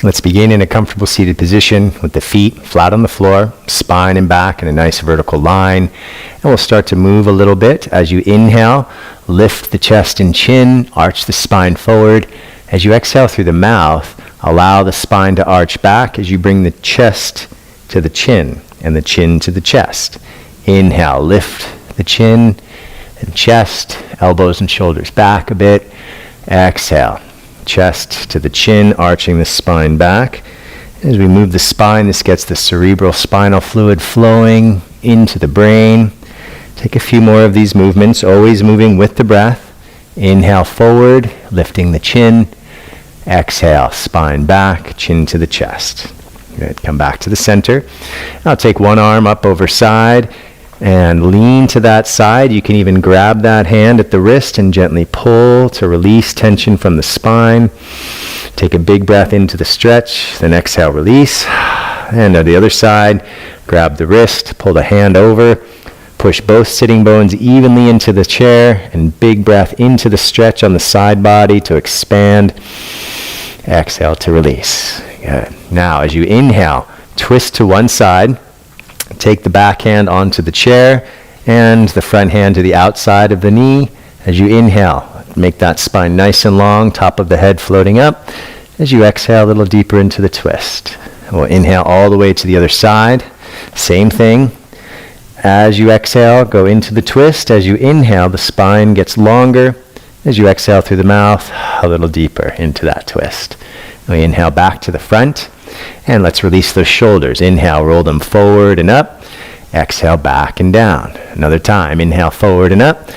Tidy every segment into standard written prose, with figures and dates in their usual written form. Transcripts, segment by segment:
Let's begin in a comfortable seated position with the feet flat on the floor, spine and back in a nice vertical line. And we'll start to move a little bit. As you inhale, lift the chest and chin, arch the spine forward. As you exhale through the mouth, allow the spine to arch back as you bring the chest to the chin and the chin to the chest. Inhale, lift the chin and chest, elbows and shoulders back a bit. Exhale. Chest to the chin, arching the spine back. As we move the spine, this gets the cerebral spinal fluid flowing into the brain. Take a few more of these movements, always moving with the breath. Inhale forward, lifting the chin. Exhale, spine back, chin to the chest. Good. Come back to the center. I'll take one arm up over side and lean to that side. You can even grab that hand at the wrist and gently pull to release tension from the spine. Take a big breath into the stretch, then exhale, release. And on the other side, grab the wrist, pull the hand over, push both sitting bones evenly into the chair, and big breath into the stretch on the side body to expand. Exhale to release. Good. Now, as you inhale, twist to one side. Take the back hand onto the chair and the front hand to the outside of the knee. As you inhale, make that spine nice and long, top of the head floating up. As you exhale, a little deeper into the twist. We'll inhale all the way to the other side. Same thing. As you exhale, go into the twist. As you inhale, the spine gets longer. As you exhale through the mouth, a little deeper into that twist. We inhale back to the front. And let's release those shoulders. Inhale, roll them forward and up. Exhale, back and down. Another time. Inhale, forward and up.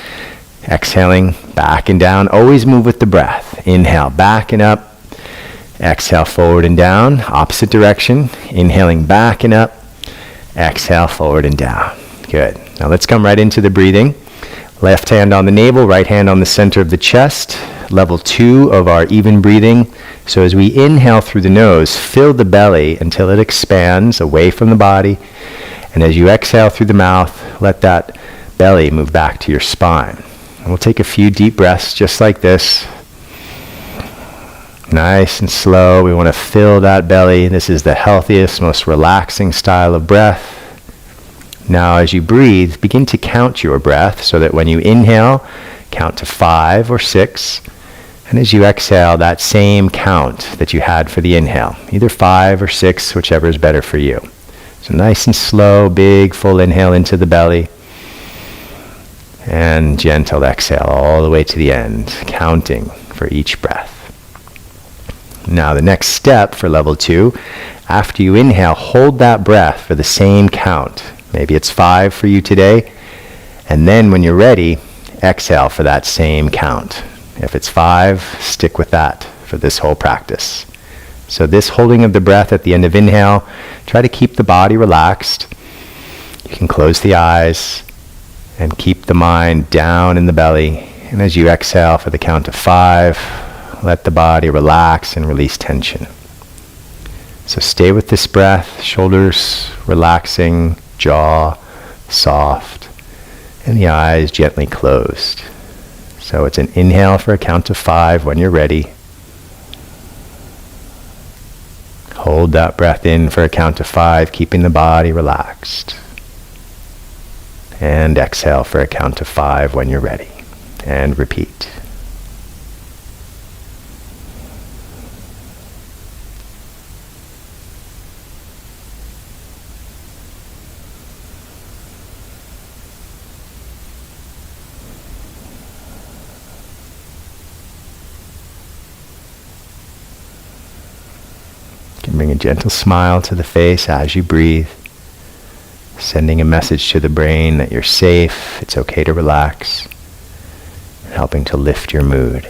Exhaling, back and down. Always move with the breath. Inhale, back and up. Exhale, forward and down. Opposite direction. Inhaling, back and up. Exhale, forward and down. Good. Now let's come right into the breathing. Left hand on the navel, right hand on the center of the chest. Level 2 of our even breathing. So as we inhale through the nose, fill the belly until it expands away from the body. And as you exhale through the mouth, let that belly move back to your spine. And we'll take a few deep breaths just like this. Nice and slow. We want to fill that belly. This is the healthiest, most relaxing style of breath. Now as you breathe, begin to count your breath so that when you inhale, count to 5 or 6. And as you exhale, that same count that you had for the inhale, either 5 or 6, whichever is better for you. So nice and slow, big, full inhale into the belly. And gentle exhale all the way to the end, counting for each breath. Now the next step for level 2, after you inhale, hold that breath for the same count. Maybe it's 5 for you today. And then when you're ready, exhale for that same count. If it's 5, stick with that for this whole practice. So this holding of the breath at the end of inhale, try to keep the body relaxed. You can close the eyes and keep the mind down in the belly. And as you exhale for the count of 5, let the body relax and release tension. So stay with this breath, shoulders relaxing, jaw soft, and the eyes gently closed. So it's an inhale for a count of 5 when you're ready. Hold that breath in for a count of 5, keeping the body relaxed. And exhale for a count of 5 when you're ready. And repeat. You can bring a gentle smile to the face as you breathe, sending a message to the brain that you're safe, it's okay to relax, and helping to lift your mood.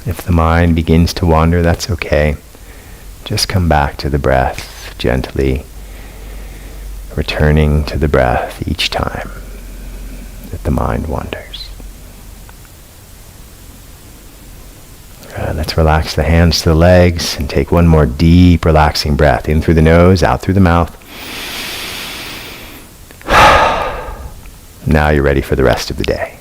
If the mind begins to wander, that's okay. Just come back to the breath gently, returning to the breath each time that the mind wanders. Let's relax the hands to the legs and take one more deep, relaxing breath in through the nose, out through the mouth. Now you're ready for the rest of the day.